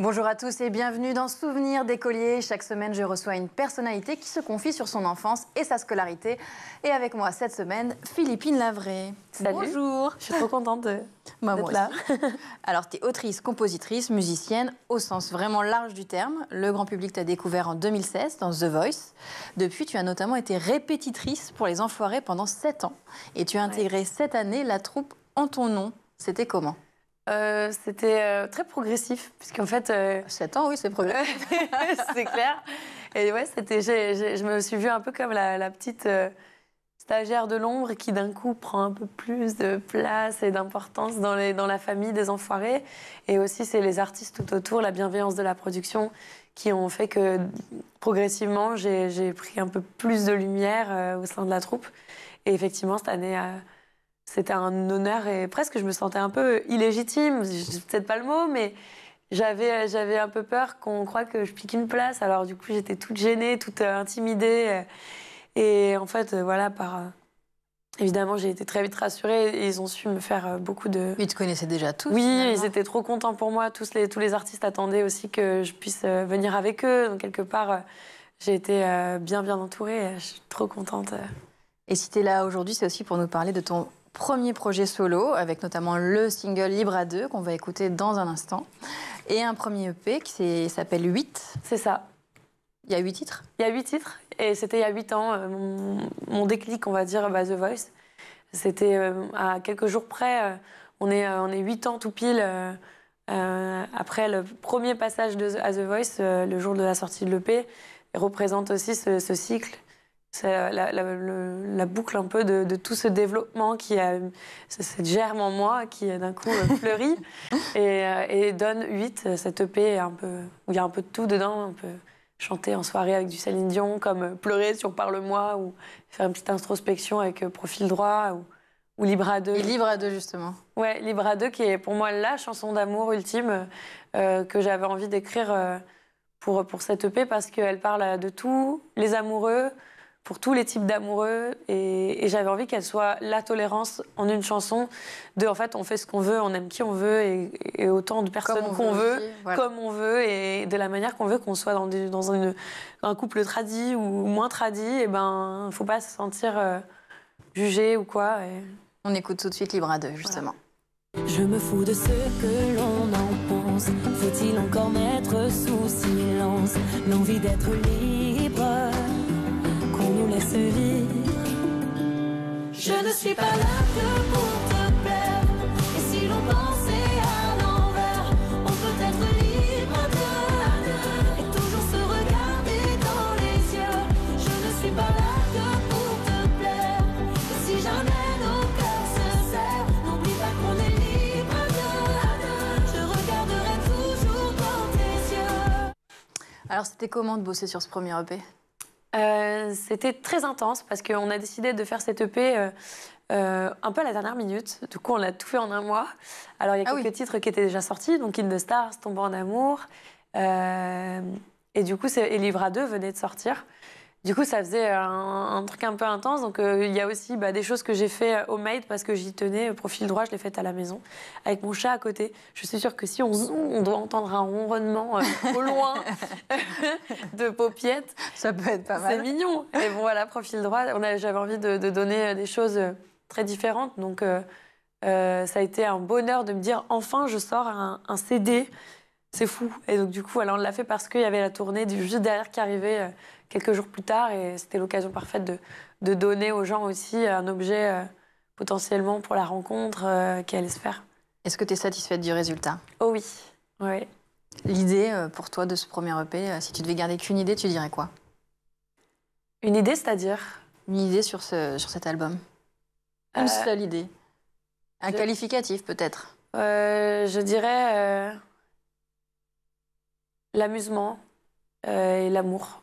Bonjour à tous et bienvenue dans Souvenirs d'écoliers. Chaque semaine, je reçois une personnalité qui se confie sur son enfance et sa scolarité. Et avec moi cette semaine, Philippine Lavray. Salut. Bonjour. Je suis trop contente d'être là. Alors, tu es autrice, compositrice, musicienne, au sens vraiment large du terme. Le grand public t'a découvert en 2016 dans The Voice. Depuis, tu as notamment été répétitrice pour Les Enfoirés pendant 7 ans. Et tu as intégré cette année la troupe En ton nom. C'était comment ? C'était très progressif, puisqu'en fait... 7 ans, oui, c'est progressif. c'est clair. Et ouais, je me suis vue un peu comme la petite stagiaire de l'ombre qui d'un coup prend un peu plus de place et d'importance dans la famille des Enfoirés. Et aussi, c'est les artistes tout autour, la bienveillance de la production, qui ont fait que progressivement, j'ai pris un peu plus de lumière au sein de la troupe. Et effectivement, cette année... C'était un honneur et presque je me sentais un peu illégitime, c'est peut-être pas le mot, mais j'avais un peu peur qu'on croie que je pique une place. Alors du coup, j'étais toute gênée, toute intimidée. Et en fait, voilà, évidemment, j'ai été très vite rassurée et ils ont su me faire beaucoup de... Ils te connaissaient déjà tous. Oui, finalement. Ils étaient trop contents pour moi. Tous les artistes attendaient aussi que je puisse venir avec eux. Donc quelque part, j'ai été bien entourée. Je suis trop contente. Et si tu es là aujourd'hui, c'est aussi pour nous parler de ton premier projet solo, avec notamment le single Libre à deux, qu'on va écouter dans un instant, et un premier EP qui s'appelle 8. C'est ça. Il y a 8 titres ? Il y a 8 titres, et c'était il y a 8 ans, mon déclic, on va dire, The Voice. C'était à quelques jours près, on est 8 ans tout pile, après le premier passage à The Voice, le jour de la sortie de l'EP, représente aussi ce cycle. C'est la boucle un peu de tout ce développement cette germe en moi qui d'un coup fleurit et donne 8, cette EP où il y a un peu de tout dedans. On peut chanter en soirée avec du Céline Dion, comme pleurer sur Parle-moi, ou faire une petite introspection avec Profil droit, ou Libre à deux. Et Libre à deux, justement. Ouais, Libre à deux, qui est pour moi la chanson d'amour ultime que j'avais envie d'écrire pour cette EP, parce qu'elle parle de tous les amoureux, pour tous les types d'amoureux, et j'avais envie qu'elle soit la tolérance en une chanson en fait, on fait ce qu'on veut, on aime qui on veut, et autant de personnes qu'on veut, voilà. Comme on veut, et de la manière qu'on veut, qu'on soit dans un couple tradit ou moins tradit, et ben, faut pas se sentir jugé ou quoi. On écoute tout de suite Libre à deux, justement. Voilà. Je me fous de ce que l'on en pense, faut-il encore mettre sous silence l'envie d'être libre? Nous laisse vivre. Je ne suis pas là que pour te plaire. Et si l'on pensait à l'envers, on peut être libre à deux et toujours se regarder dans les yeux. Je ne suis pas là que pour te plaire. Et si jamais nos cœurs se serrent, n'oublie pas qu'on est libre à deux. Je regarderai toujours dans tes yeux. Alors, c'était comment de bosser sur ce premier EP ? C'était très intense parce qu'on a décidé de faire cette EP un peu à la dernière minute. Du coup, on l'a tout fait en un mois. Alors, il y a quelques titres qui étaient déjà sortis, donc In the Stars, Tomber en amour. Et du coup, Libre à deux venait de sortir. Du coup, ça faisait un truc un peu intense. Donc, il y a aussi des choses que j'ai fait homemade parce que j'y tenais. Profil droit, je l'ai fait à la maison avec mon chat à côté. Je suis sûre que si on zoome, on doit entendre un ronronnement au loin de paupiettes. Ça peut être pas mal. C'est mignon. Et bon, voilà, Profil droit, j'avais envie de donner des choses très différentes. Donc, ça a été un bonheur de me dire enfin, je sors un CD. C'est fou. Et donc, du coup, alors, on l'a fait parce qu'il y avait la tournée juste derrière qui arrivait quelques jours plus tard. Et c'était l'occasion parfaite de donner aux gens aussi un objet potentiellement pour la rencontre qui allait se faire. Est-ce que tu es satisfaite du résultat ? Oh oui. Ouais. L'idée pour toi de ce premier EP, si tu devais garder qu'une idée, tu dirais quoi ? Une idée, c'est-à-dire ? Une idée sur cet album. Une seule idée. Un qualificatif, peut-être. Je dirais... l'amusement et l'amour.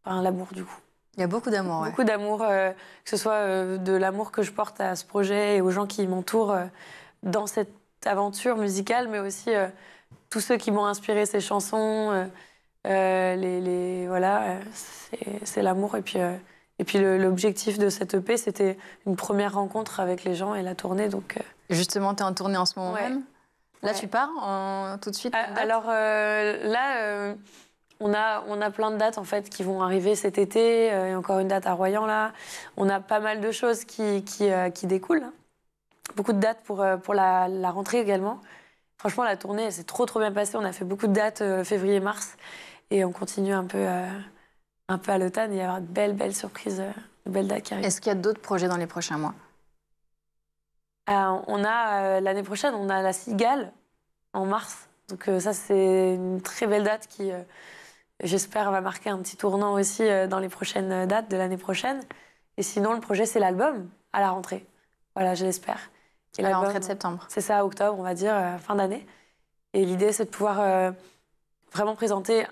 Enfin, l'amour, du coup. Il y a beaucoup d'amour, ouais. Beaucoup d'amour, que ce soit de l'amour que je porte à ce projet et aux gens qui m'entourent dans cette aventure musicale, mais aussi tous ceux qui m'ont inspiré ces chansons. Voilà, c'est l'amour. Et puis l'objectif de cette EP, c'était une première rencontre avec les gens et la tournée. Donc, Justement, tu es en tournée en ce moment même ? Là, Ouais. tu pars tout de suite Ah, alors là, on a plein de dates en fait qui vont arriver cet été. Et encore une date à Royan là. On a pas mal de choses qui découlent. Là. Beaucoup de dates pour la rentrée également. Franchement, la tournée, elle s'est trop bien passée. On a fait beaucoup de dates février-mars. Et on continue un peu à l'automne. Il y aura de belles surprises, de belles dates qui arrivent. Est-ce qu'il y a d'autres projets dans les prochains mois? On a l'année prochaine, on a la Cigale en mars. Donc ça, c'est une très belle date qui, j'espère, va marquer un petit tournant aussi dans les prochaines dates de l'année prochaine. Et sinon, le projet, c'est l'album à la rentrée. Voilà, je l'espère. Et À la l'album, rentrée de septembre. c'est ça, octobre, on va dire, fin d'année. Et l'idée, c'est de pouvoir vraiment présenter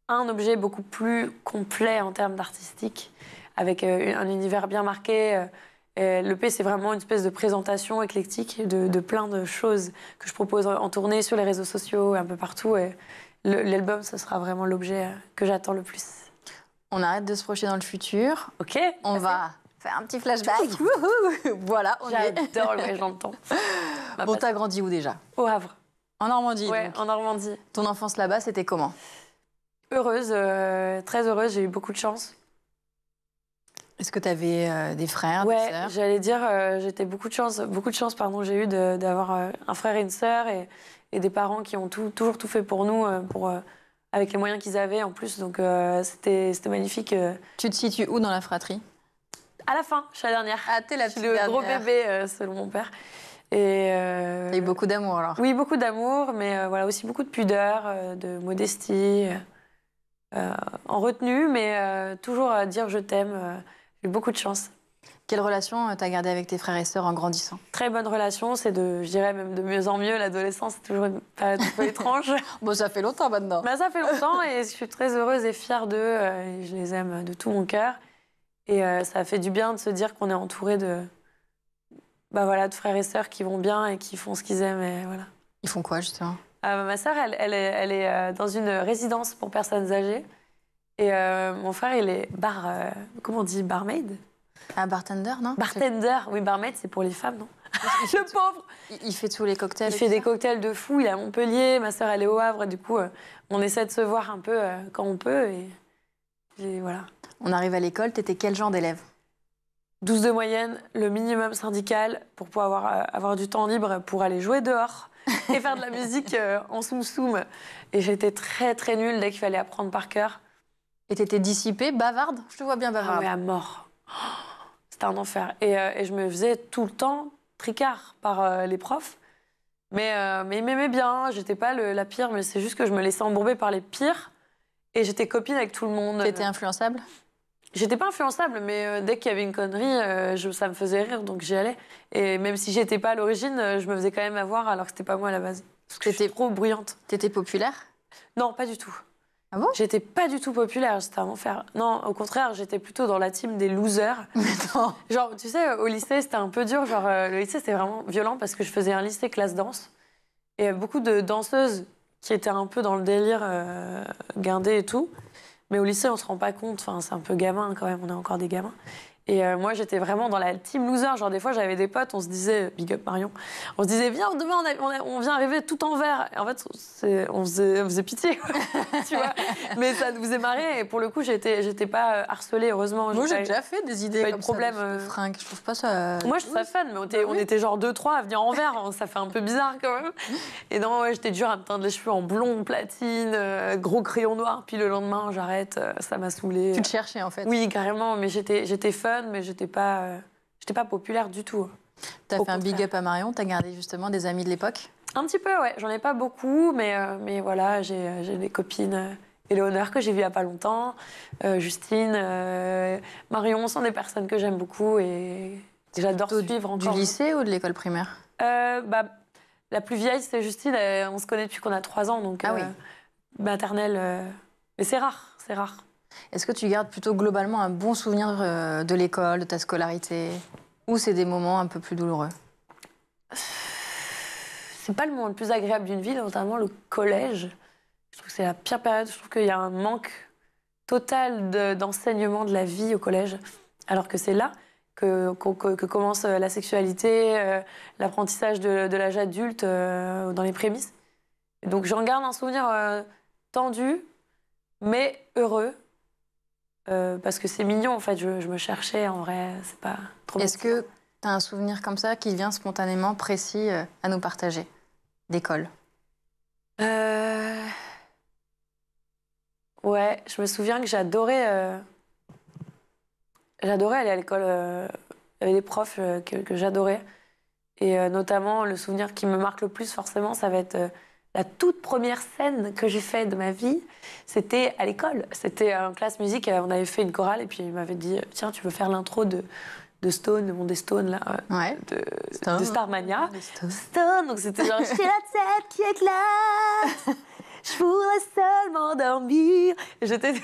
un objet beaucoup plus complet en termes d'artistique, avec un univers bien marqué. L'EP, c'est vraiment une espèce de présentation éclectique de plein de choses que je propose en tournée sur les réseaux sociaux, un peu partout. Et l'album, ce sera vraiment l'objet que j'attends le plus. On arrête de se projeter dans le futur. Ok. On va faire un petit flashback. Wouhou. Voilà, on y est. J'adore le voyage dans le temps. Bon, t'as grandi où déjà? Au Havre. En Normandie. Ouais, donc. en Normandie. Ton enfance là-bas, c'était comment? Heureuse, très heureuse. J'ai eu beaucoup de chance. Est-ce que tu avais des frères, des Ouais, sœurs? j'allais dire, j'étais beaucoup de chance, pardon, j'ai eu d'avoir un frère et une sœur et des parents qui ont toujours tout fait pour nous, avec les moyens qu'ils avaient en plus. Donc c'était magnifique. Tu te situes où dans la fratrie? À la fin, je suis la dernière. Ah, t'es la Je suis petite le gros dernière. bébé, selon mon père. Et T'as eu beaucoup d'amour alors? oui, beaucoup d'amour, mais voilà aussi beaucoup de pudeur, de modestie, en retenue, mais toujours à dire je t'aime. J'ai eu beaucoup de chance. Quelle relation t'as gardée avec tes frères et sœurs en grandissant? Très bonne relation, c'est je dirais même de mieux en mieux. L'adolescence, c'est toujours une période un peu étrange. Bon, ça fait longtemps maintenant. Bah, ça fait longtemps et je suis très heureuse et fière d'eux. Et je les aime de tout mon cœur. Et ça fait du bien de se dire qu'on est entouré de frères et sœurs qui vont bien et qui font ce qu'ils aiment. Et voilà. Ils font quoi justement? Ma sœur, elle est dans une résidence pour personnes âgées. Et mon frère, il est comment on dit, barmaid? Ah, bartender, non? Bartender. Oui, barmaid, c'est pour les femmes, non? Le pauvre! Il fait tous les cocktails. Il et fait tout des ça cocktails de fou. Il est à Montpellier. Ma sœur, elle est au Havre. Et du coup, on essaie de se voir un peu quand on peut. Et voilà. On arrive à l'école, t'étais quel genre d'élève? 12 de moyenne, le minimum syndical pour pouvoir avoir du temps libre pour aller jouer dehors et faire de la musique en soum-soum. Et j'étais très nulle dès qu'il fallait apprendre par cœur. Et t'étais dissipée, bavarde? Je te vois bien Ah bavarde. ouais, à mort. Oh, c'était un enfer. Et je me faisais tout le temps tricard par les profs. Mais ils m'aimaient bien. J'étais pas la pire, mais c'est juste que je me laissais embourber par les pires. Et j'étais copine avec tout le monde. T'étais influençable? J'étais pas influençable, mais dès qu'il y avait une connerie, ça me faisait rire, donc j'y allais. Et même si j'étais pas à l'origine, je me faisais quand même avoir, alors que c'était pas moi à la base. Parce que j'étais trop bruyante. T'étais populaire? Non, pas du tout. Ah bon? J'étais pas du tout populaire, c'était un enfer. Non, au contraire, j'étais plutôt dans la team des losers. Non. Genre, tu sais, au lycée, c'était un peu dur. Genre, le lycée, c'était vraiment violent parce que je faisais un lycée classe danse. Et il y avait beaucoup de danseuses qui étaient un peu dans le délire guindé et tout. Mais au lycée, on se rend pas compte. Enfin, c'est un peu gamin quand même, on est encore des gamins. Et moi, j'étais vraiment dans la team loser. Genre, des fois, j'avais des potes, on se disait, big up Marion, on se disait, viens, demain, on vient arriver tout en vert. Et en fait, on faisait pitié, tu vois. Mais ça nous faisait marrer. Et pour le coup, j'étais pas harcelée, heureusement. Moi, j'ai déjà fait des idées pas eu de comme problème, ça, de fringues. Je trouve pas ça... Moi, je trouve ça fun, mais on était genre 2-3 à venir en vert. Ça fait un peu bizarre quand même. Et non, ouais, j'étais dure à me teindre les cheveux en blond, platine, gros crayon noir. Puis le lendemain, j'arrête. Ça m'a saoulée. Tu te cherchais, en fait. Oui, carrément. Mais j'étais fun, mais j'étais pas populaire du tout. T'as Au fait un big contraire. up à Marion, t'as gardé justement des amis de l'époque? Un petit peu, ouais. J'en ai pas beaucoup, mais voilà, j'ai des copines. Éléonore, que j'ai vue il y a pas longtemps. Justine, Marion, sont des personnes que j'aime beaucoup et j'adore suivre encore. Du lycée ou de l'école primaire? La plus vieille, c'est Justine. On se connaît depuis qu'on a 3 ans, donc Ah oui. maternelle. Mais c'est rare, c'est rare. Est-ce que tu gardes plutôt globalement un bon souvenir de l'école, de ta scolarité? Ou c'est des moments un peu plus douloureux? C'est pas le moment le plus agréable d'une vie, notamment le collège. Je trouve que c'est la pire période. Je trouve qu'il y a un manque total d'enseignement de la vie au collège. Alors que c'est là que commence la sexualité, l'apprentissage de l'âge adulte dans les prémices. Et donc j'en garde un souvenir tendu, mais heureux. Parce que c'est mignon, en fait, je me cherchais, en vrai, c'est pas trop... Est-ce que tu as un souvenir comme ça qui vient spontanément précis à nous partager, d'école? Ouais, je me souviens que j'adorais aller à l'école. Il y avait des profs que j'adorais. Et notamment, le souvenir qui me marque le plus, forcément, ça va être... la toute première scène que j'ai faite de ma vie, c'était à l'école. C'était en classe musique, on avait fait une chorale et puis il m'avait dit « Tiens, tu veux faire l'intro de Stone, le monde des Stones, là, de Starmania ?» Stone, donc c'était genre « J'ai la tête qui éclate, je voudrais seulement dormir ». J'étais...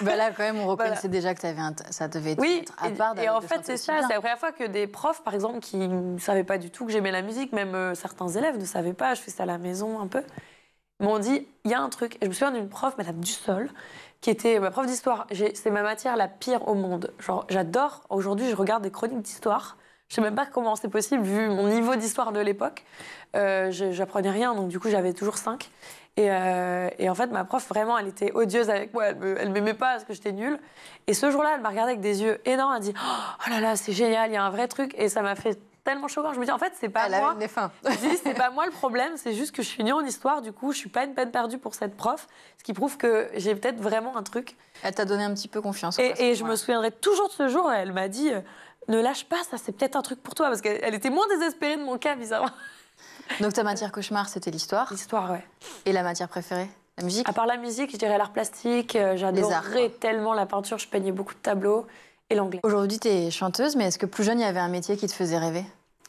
Bah là, quand même, on reconnaissait déjà que ça devait être à part. Et en fait, c'est ça. C'est la première fois que des profs, par exemple, qui ne savaient pas du tout que j'aimais la musique, même certains élèves ne savaient pas, je fais ça à la maison un peu, m'ont dit, il y a un truc. Et je me souviens d'une prof, Madame Dussol, qui était ma prof d'histoire. C'est ma matière la pire au monde. Genre, j'adore. Aujourd'hui, je regarde des chroniques d'histoire. Je sais même pas comment c'est possible, vu mon niveau d'histoire de l'époque. J'apprenais rien, donc du coup, j'avais toujours 5. Et en fait, ma prof, vraiment, elle était odieuse avec moi. Elle m'aimait pas parce que j'étais nulle. Et ce jour-là, elle m'a regardée avec des yeux énormes. Elle a dit « Oh là là, c'est génial, il y a un vrai truc. » Et ça m'a fait tellement choquant. Je me dis, en fait, c'est pas moi. Je me dis, c'est pas moi le problème, c'est juste que je suis nulle en histoire. Du coup, je suis pas une peine perdue pour cette prof. Ce qui prouve que j'ai peut-être vraiment un truc. Elle t'a donné un petit peu confiance. Et je me souviendrai toujours de ce jour. Elle m'a dit ne lâche pas, ça, c'est peut-être un truc pour toi. Parce qu'elle était moins désespérée de mon cas, bizarrement. Donc ta matière cauchemar, c'était l'histoire. L'histoire, ouais. Et la matière préférée? La musique? À part la musique, je dirais l'art plastique. J'adorais tellement la peinture, je peignais beaucoup de tableaux. Et l'anglais. Aujourd'hui, tu es chanteuse, mais est-ce que plus jeune, il y avait un métier qui te faisait rêver?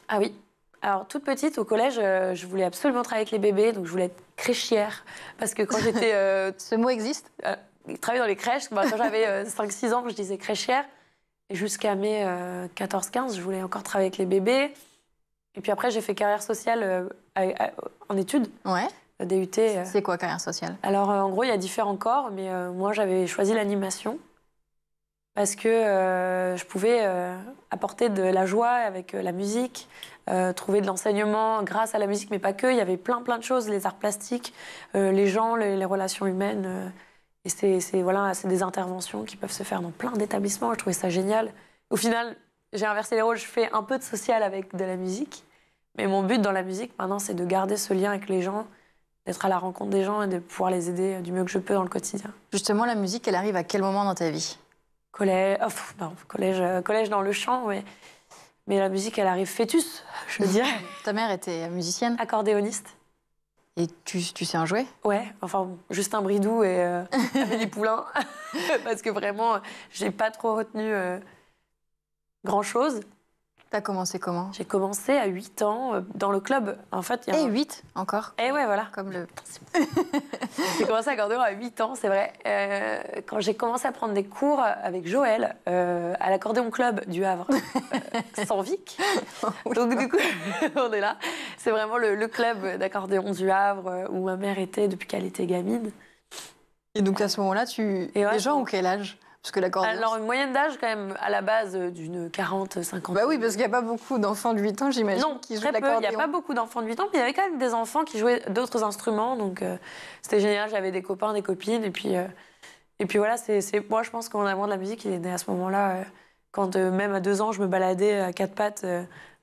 Ah oui. Alors, toute petite, au collège, je voulais absolument travailler avec les bébés, donc je voulais être crèchière. Parce que quand j'étais... Ce mot existe? Travailler dans les crèches, quand j'avais 5-6 ans, je disais crèchière. Et jusqu'à mes 14-15, je voulais encore travailler avec les bébés. Et puis après, j'ai fait carrière sociale en études. Ouais. DUT. C'est quoi, carrière sociale? Alors, en gros, il y a différents corps, mais moi, j'avais choisi l'animation parce que je pouvais apporter de la joie avec la musique, trouver de l'enseignement grâce à la musique, mais pas que. Il y avait plein de choses, les arts plastiques, les gens, les relations humaines. Et c'est des interventions qui peuvent se faire dans plein d'établissements. Je trouvais ça génial. Au final, j'ai inversé les rôles. Je fais un peu de social avec de la musique. Mais mon but dans la musique, maintenant, c'est de garder ce lien avec les gens, d'être à la rencontre des gens et de pouvoir les aider du mieux que je peux dans le quotidien. Justement, la musique, elle arrive à quel moment dans ta vie? Collège dans le chant, mais la musique, elle arrive fœtus, je veux dire. Ta mère était musicienne? Accordéoniste. Et tu sais en jouer? Ouais, enfin, Justin Bridou et Amélie Poulain. Parce que vraiment, j'ai pas trop retenu grand-chose. T'as commencé comment? J'ai commencé à 8 ans dans le club. En fait, Et 8 encore? Et ouais, voilà. Comme le... J'ai commencé à l'accordéon à 8 ans, c'est vrai. Quand j'ai commencé à prendre des cours avec Joël à l'accordéon club du Havre, sans Vic. Donc du coup, on est là. C'est vraiment le club d'accordéon du Havre où ma mère était depuis qu'elle était gamine. Et donc à ce moment-là, les gens ont quel âge? Parce que l'accordéon... Alors, une moyenne d'âge, quand même, à la base, d'une 40-50 ans. Bah oui, parce qu'il n'y a pas beaucoup d'enfants de 8 ans, j'imagine, qui jouent de l'accordéon. Il n'y a pas beaucoup d'enfants de 8 ans, mais il y avait quand même des enfants qui jouaient d'autres instruments. Donc, c'était génial. J'avais des copains, des copines. Et puis voilà, moi, je pense que mon amour de la musique, il est né à ce moment-là. Quand, même à 2 ans, je me baladais à 4 pattes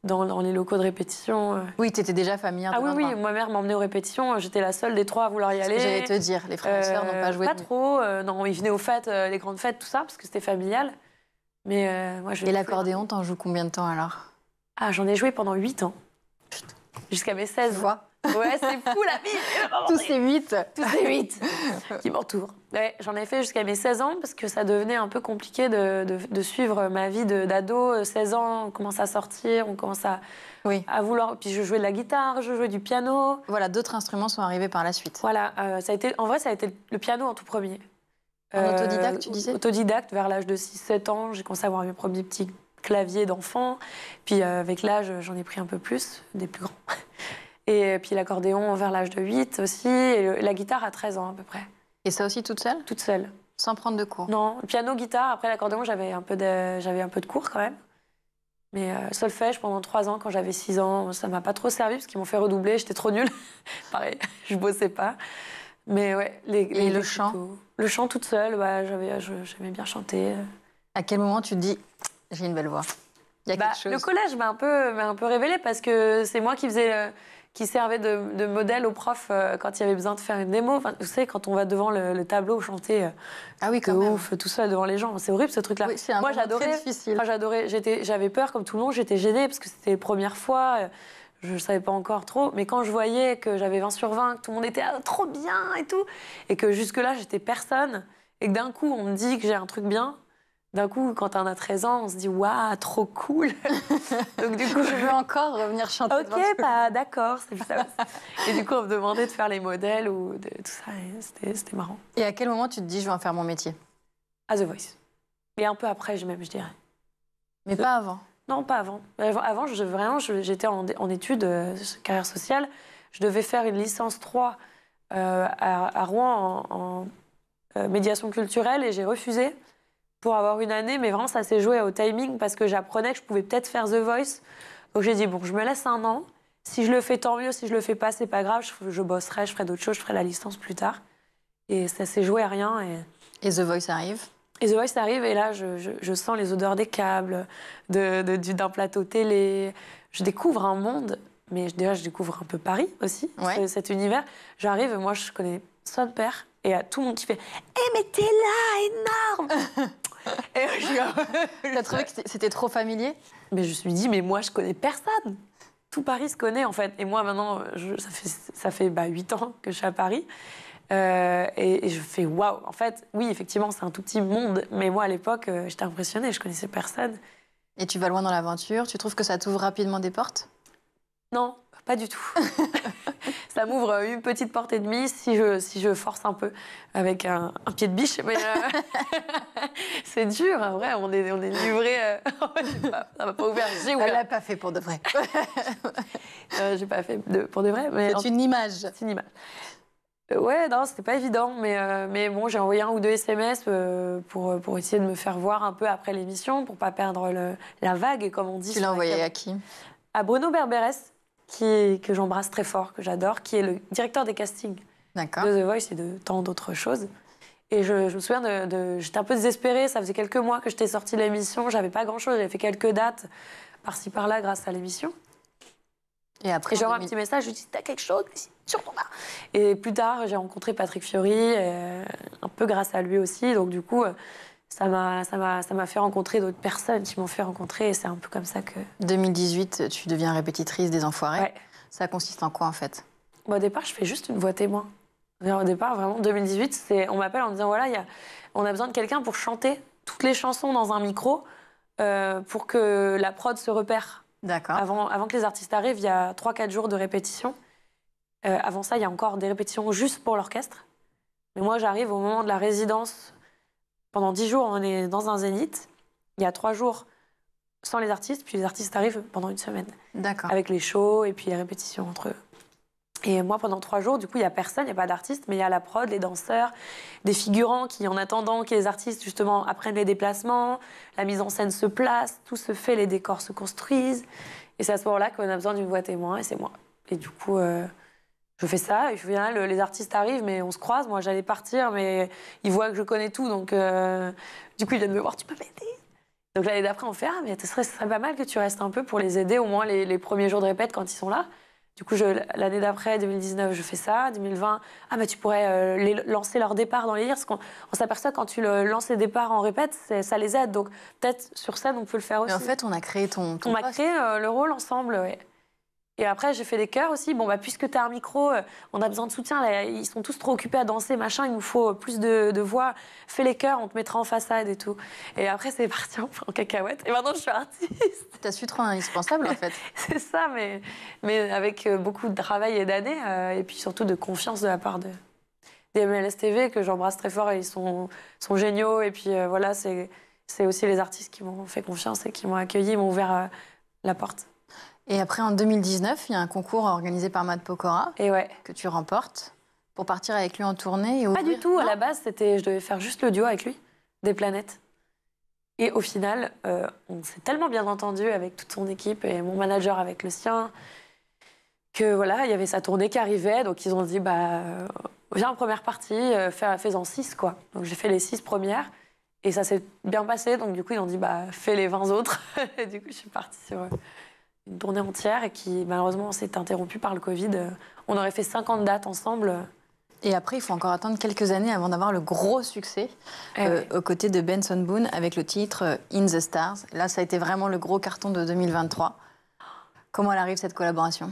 dans les locaux de répétition. Oui, tu étais déjà familière de oui, ma mère m'emmenait aux répétitions. J'étais la seule des 3 à vouloir y aller. J'allais te dire, les frères et sœurs n'ont pas joué. Pas trop. Non, ils venaient aux fêtes, les grandes fêtes, tout ça, parce que c'était familial. Mais moi, Et l'accordéon, t'en joues combien de temps alors? Ah, j'en ai joué pendant 8 ans. Jusqu'à mes 16 ans. Ouais, c'est fou la vie. Tous ces 8. Tous ces 8 qui m'entourent. Ouais, j'en ai fait jusqu'à mes 16 ans parce que ça devenait un peu compliqué de suivre ma vie d'ado. 16 ans, on commence à sortir, on commence à vouloir... Puis je jouais de la guitare, je jouais du piano. Voilà, d'autres instruments sont arrivés par la suite. Voilà, en vrai, ça a été le piano en tout premier. En autodidacte, tu disais? Autodidacte, vers l'âge de 6-7 ans, j'ai commencé à avoir mes premiers petits claviers d'enfant. Puis avec l'âge, j'en ai pris un peu plus, des plus grands. Et puis l'accordéon vers l'âge de 8 aussi, et la guitare à 13 ans à peu près. Et ça aussi toute seule? Toute seule. Sans prendre de cours? Non, piano, guitare. Après l'accordéon, j'avais un peu de cours quand même. Mais solfège, pendant 3 ans, quand j'avais 6 ans, ça m'a pas trop servi parce qu'ils m'ont fait redoubler, j'étais trop nulle. Pareil, je bossais pas. Mais ouais, Et le chant? Le chant toute seule, bah, j'aimais bien chanter. À quel moment tu te dis, j'ai une belle voix? Il y a quelque chose. Le collège m'a un peu révélée parce que c'est moi qui servait de modèle aux profs quand il y avait besoin de faire une démo. Enfin, vous savez, quand on va devant le tableau chanter Ah oui, de quand même. ouf, tout seul devant les gens. C'est horrible ce truc-là. Oui, c'est un moi, moment j'adorais. très difficile. Enfin, j'avais peur comme tout le monde, j'étais gênée parce que c'était les premières fois. Je ne savais pas encore trop. Mais quand je voyais que j'avais 20 sur 20, que tout le monde était trop bien et tout, et que jusque-là, j'étais personne, et que d'un coup, on me dit que j'ai un truc bien. D'un coup, quand on a 13 ans, on se dit « Waouh, trop cool !» Donc du coup, je veux encore revenir chanter. Ok, bah d'accord, c'est ça. Et du coup, on me demandait de faire les modèles ou de tout ça, et c'était marrant. Et à quel moment tu te dis « je vais en faire mon métier » À The Voice. Et un peu après, je dirais. Mais pas avant. Non, pas avant. Avant, j'étais en études, carrière sociale. Je devais faire une licence 3 à Rouen en médiation culturelle et j'ai refusé pour avoir une année, mais vraiment ça s'est joué au timing parce que j'apprenais que je pouvais peut-être faire The Voice. Donc j'ai dit bon, je me laisse 1 an. Si je le fais, tant mieux. Si je le fais pas, c'est pas grave. Je bosserai, je ferai d'autres choses, je ferai la licence plus tard. Et ça s'est joué à rien. Et The Voice arrive. Et The Voice arrive et là je sens les odeurs des câbles, d'un plateau télé. Je découvre un monde, mais déjà je découvre un peu Paris aussi, cet univers. J'arrive, moi je connais son père. Et à tout le monde qui fait « Eh, mais t'es là, énorme !» Et T'as trouvé que c'était trop familier? Mais je me suis dit « Mais moi, je connais personne !» Tout Paris se connaît, en fait. Et moi, maintenant, ça fait 8 ans que je suis à Paris. Et je fais « Waouh !» En fait, oui, effectivement, c'est un tout petit monde. Mais moi, à l'époque, j'étais impressionnée. Je connaissais personne. Et tu vas loin dans l'aventure. Tu trouves que ça t'ouvre rapidement des portes? Non, pas du tout. Ça m'ouvre une petite porte et demie si je force un peu avec un pied de biche. Mais c'est dur, en vrai. On est livré. Ça m'a pas ouvert. J'ai ouvert. Elle l'a pas fait pour de vrai. J'ai pas fait pour de vrai. C'est une image. C'est une image. Ouais, non, c'était pas évident. Mais bon, j'ai envoyé 1 ou 2 SMS pour essayer de me faire voir un peu après l'émission, pour pas perdre la vague, comme on dit. Tu l'as envoyé à qui? À Bruno Berberès, que j'embrasse très fort, que j'adore, qui est le directeur des castings de The Voice et de tant d'autres choses. Et je me souviens j'étais un peu désespérée, ça faisait quelques mois que j'étais sortie de l'émission, j'avais pas grand-chose, j'avais fait quelques dates par-ci par-là grâce à l'émission. Et après, j'envoie un petit message, je lui dis « T'as quelque chose sur ton bar ?» Et plus tard, j'ai rencontré Patrick Fiori, un peu grâce à lui aussi, donc du coup... Ça m'a fait rencontrer d'autres personnes qui m'ont fait rencontrer et c'est un peu comme ça que... 2018, tu deviens répétitrice des Enfoirés. Ouais. Ça consiste en quoi en fait? Au départ, je fais juste une voix témoin. Au départ, vraiment, 2018, on m'appelle en me disant voilà, on a besoin de quelqu'un pour chanter toutes les chansons dans un micro pour que la prod se repère. D'accord. Avant que les artistes arrivent, il y a 3-4 jours de répétition. Avant ça, il y a encore des répétitions juste pour l'orchestre. Mais moi, j'arrive au moment de la résidence. Pendant 10 jours, on est dans un zénith. Il y a 3 jours sans les artistes, puis les artistes arrivent pendant 1 semaine. D'accord. Avec les shows et puis les répétitions entre eux. Et moi, pendant 3 jours, du coup, il n'y a personne, il n'y a pas d'artistes, mais il y a la prod, les danseurs, des figurants qui, en attendant que les artistes, justement, apprennent les déplacements, la mise en scène se place, tout se fait, les décors se construisent. Et c'est à ce moment-là qu'on a besoin d'une voix témoin, et c'est moi. Et du coup... je fais ça, et au final, les artistes arrivent, mais on se croise. Moi, j'allais partir, mais ils voient que je connais tout, donc du coup, ils viennent me voir, tu peux m'aider? Donc l'année d'après, on fait, mais ce serait pas mal que tu restes un peu pour les aider, au moins les premiers jours de répète quand ils sont là. Du coup, l'année d'après, 2019, je fais ça. 2020, tu pourrais lancer leur départ dans les livres, parce qu'on s'aperçoit quand tu lances les départs en répète, ça les aide. Donc peut-être sur scène, on peut le faire aussi. Mais en fait, on a créé ton On a créé le rôle ensemble, ouais. Et après, j'ai fait des chœurs aussi. Bon, puisque tu as un micro, on a besoin de soutien. Là, ils sont tous trop occupés à danser, machin. Il nous faut plus de voix. Fais les chœurs, on te mettra en façade et tout. Et après, c'est parti en cacahuète. Et maintenant, je suis artiste. T'as su trop indispensable, en fait. C'est ça, mais avec beaucoup de travail et d'années. Et puis surtout de confiance de la part des MLS TV, que j'embrasse très fort. Et ils sont géniaux. Et puis voilà, c'est aussi les artistes qui m'ont fait confiance et qui m'ont accueilli, m'ont ouvert la porte. Et après, en 2019, il y a un concours organisé par Matt Pokora que tu remportes pour partir avec lui en tournée. Et pas du tout. À la base, je devais faire juste le duo avec lui, des planètes. Et au final, on s'est tellement bien entendu avec toute son équipe et mon manager avec le sien que voilà, il y avait sa tournée qui arrivait. Donc ils ont dit, viens en première partie, fais-en 6, quoi. Donc j'ai fait les 6 premières et ça s'est bien passé. Donc du coup, ils ont dit, fais les 20 autres. Et du coup, je suis partie sur une tournée entière et qui, malheureusement, s'est interrompue par le Covid. On aurait fait 50 dates ensemble. Et après, il faut encore attendre quelques années avant d'avoir le gros succès aux côtés de Benson Boone avec le titre In the Stars. Là, ça a été vraiment le gros carton de 2023. Comment elle arrive, cette collaboration ?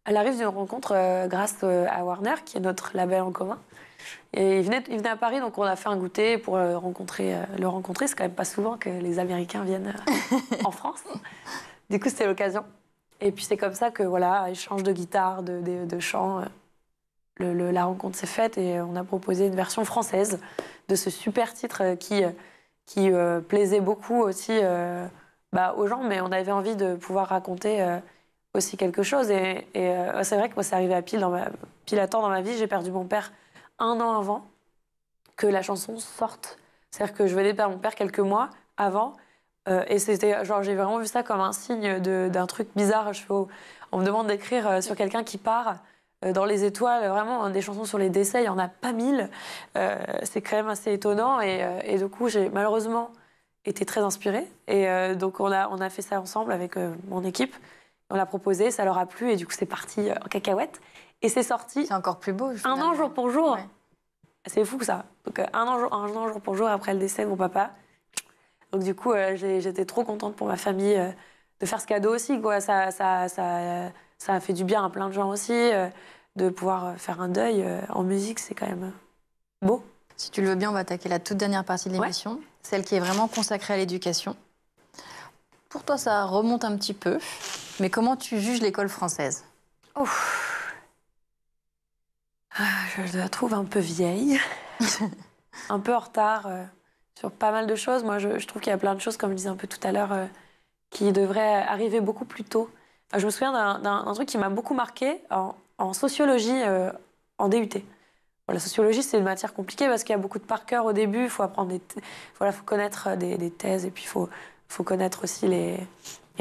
Elle arrive d'une rencontre grâce à Warner, qui est notre label en commun. Et il venait à Paris, donc on a fait un goûter pour le rencontrer. C'est quand même pas souvent que les Américains viennent en France. Du coup, c'était l'occasion. Et puis c'est comme ça que, voilà, échange de guitare, de chant... la rencontre s'est faite et on a proposé une version française de ce super titre qui plaisait beaucoup aussi aux gens, mais on avait envie de pouvoir raconter aussi quelque chose. Et c'est vrai que moi, c'est arrivé à pile à temps dans ma vie. J'ai perdu mon père 1 an avant que la chanson sorte. C'est-à-dire que je venais de perdre mon père quelques mois avant. Et c'était genre, j'ai vraiment vu ça comme un signe d'un truc bizarre. On me demande d'écrire sur quelqu'un qui part dans les étoiles, vraiment, des chansons sur les décès, il n'y en a pas 1000. C'est quand même assez étonnant. Et du coup, j'ai malheureusement été très inspirée. Et donc, on a fait ça ensemble avec mon équipe. On l'a proposé, ça leur a plu. Et du coup, c'est parti en cacahuète. Et c'est sorti. C'est encore plus beau. Un an jour pour jour. Ouais. C'est fou, ça. Donc, un an jour pour jour après le décès de mon papa. Donc, du coup, j'étais trop contente pour ma famille de faire ce cadeau aussi, quoi. Ça a fait du bien à plein de gens aussi. De pouvoir faire un deuil en musique, c'est quand même beau. Si tu le veux bien, on va attaquer la toute dernière partie de l'émission, celle qui est vraiment consacrée à l'éducation. Pour toi, ça remonte un petit peu, mais comment tu juges l'école française ? Je la trouve un peu vieille, un peu en retard sur pas mal de choses. Moi, je trouve qu'il y a plein de choses, comme je disais un peu tout à l'heure, qui devraient arriver beaucoup plus tôt. Je me souviens d'un truc qui m'a beaucoup marqué en sociologie en DUT. La sociologie, c'est une matière compliquée parce qu'il y a beaucoup de par cœur au début. Il faut apprendre faut connaître des thèses et puis il faut connaître aussi les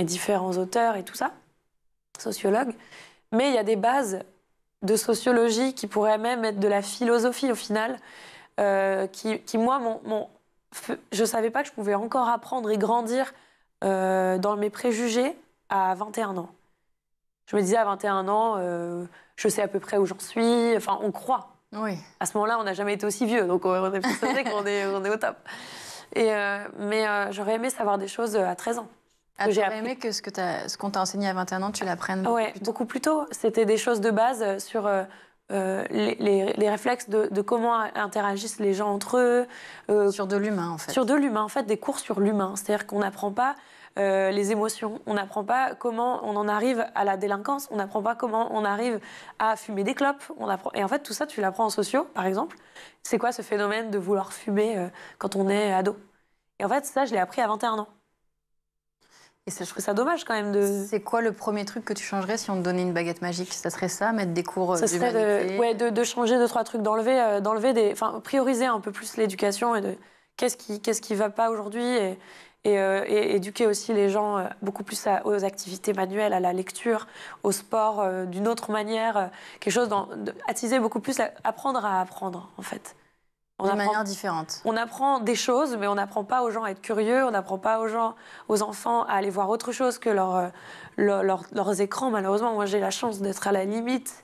différents auteurs et tout ça, sociologues. Mais il y a des bases de sociologie qui pourraient même être de la philosophie au final, qui moi, je ne savais pas que je pouvais encore apprendre et grandir dans mes préjugés à 21 ans. Je me disais à 21 ans, je sais à peu près où j'en suis. Enfin, on croit. Oui. À ce moment-là, on n'a jamais été aussi vieux, donc on est persuadé qu'on est au top. Mais j'aurais aimé savoir des choses à 13 ans. J'aurais aimé que ce qu'on t'a enseigné à 21 ans, tu l'apprennes beaucoup plus tôt. C'était des choses de base sur les réflexes de comment interagissent les gens entre eux. Sur de l'humain, en fait. Sur de l'humain, en fait, des cours sur l'humain. C'est-à-dire qu'on n'apprend pas les émotions, on n'apprend pas comment on en arrive à la délinquance, on n'apprend pas comment on arrive à fumer des clopes. Et en fait, tout ça, tu l'apprends en sociaux, par exemple. C'est quoi ce phénomène de vouloir fumer quand on est ado ? Et en fait, ça, je l'ai appris à 21 ans. Et je trouve ça dommage quand même de... C'est quoi le premier truc que tu changerais si on te donnait une baguette magique ? Ça serait ça, mettre des cours ça serait de changer 2-3 trucs, prioriser un peu plus l'éducation et de qu'est-ce qui va pas aujourd'hui et éduquer aussi les gens beaucoup plus aux activités manuelles, à la lecture, au sport d'une autre manière, quelque chose attiser beaucoup plus, apprendre à apprendre en fait. De manière différente. On apprend des choses, mais on n'apprend pas aux gens à être curieux, on n'apprend pas aux enfants à aller voir autre chose que leurs écrans. Malheureusement, moi j'ai la chance d'être à la limite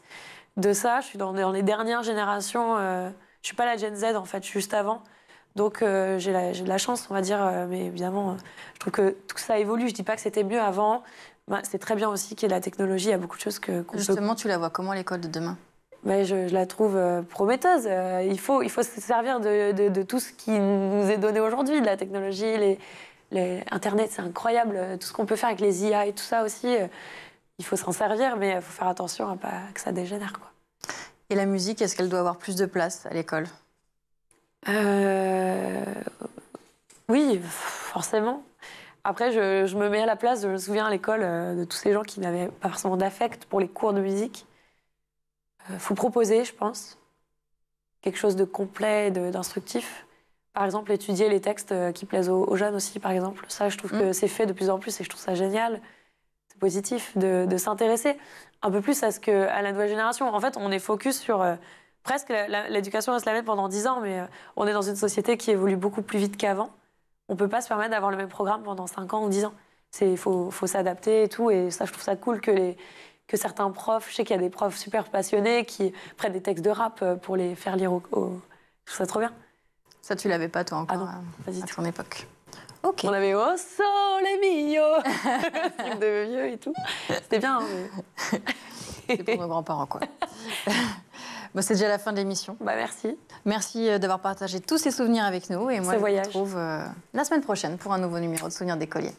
de ça. Je suis dans les dernières générations. Je suis pas la Gen Z en fait, je suis juste avant. Donc j'ai de la chance, on va dire. Mais évidemment, je trouve que tout ça évolue. Je dis pas que c'était mieux avant. C'est très bien aussi qu'il y ait de la technologie. Il y a beaucoup de choses Justement, tu la vois comment l'école de demain ? Mais je la trouve prometteuse. Il faut se servir de tout ce qui nous est donné aujourd'hui, de la technologie, Internet, c'est incroyable. Tout ce qu'on peut faire avec les IA et tout ça aussi, il faut s'en servir, mais il faut faire attention à pas que ça dégénère, quoi. Et la musique, est-ce qu'elle doit avoir plus de place à l'école ? Oui, forcément. Après, je me mets à la place, je me souviens à l'école, de tous ces gens qui n'avaient pas forcément d'affect pour les cours de musique. Faut proposer, je pense, quelque chose de complet et d'instructif. par exemple, étudier les textes qui plaisent aux jeunes aussi, par exemple. Ça, je trouve que c'est fait de plus en plus et je trouve ça génial. C'est positif de s'intéresser un peu plus à la nouvelle génération. En fait, on est focus sur presque l'éducation reste la même pendant 10 ans, mais on est dans une société qui évolue beaucoup plus vite qu'avant. On ne peut pas se permettre d'avoir le même programme pendant 5 ans ou 10 ans. Il faut s'adapter et tout. Et ça, je trouve ça cool que certains profs, je sais qu'il y a des profs super passionnés qui prennent des textes de rap pour les faire lire Je trouve ça trop bien. Ça, tu l'avais pas, toi, encore, non, à ton époque. Ok. On avait « Oh, sole mio !» truc de vieux et tout. C'était bien, hein, mais... C'est pour nos grands-parents, quoi. Bon, c'est déjà la fin de l'émission. Merci. Merci d'avoir partagé tous ces souvenirs avec nous. Et moi, je vous retrouve la semaine prochaine pour un nouveau numéro de Souvenirs d'écoliers.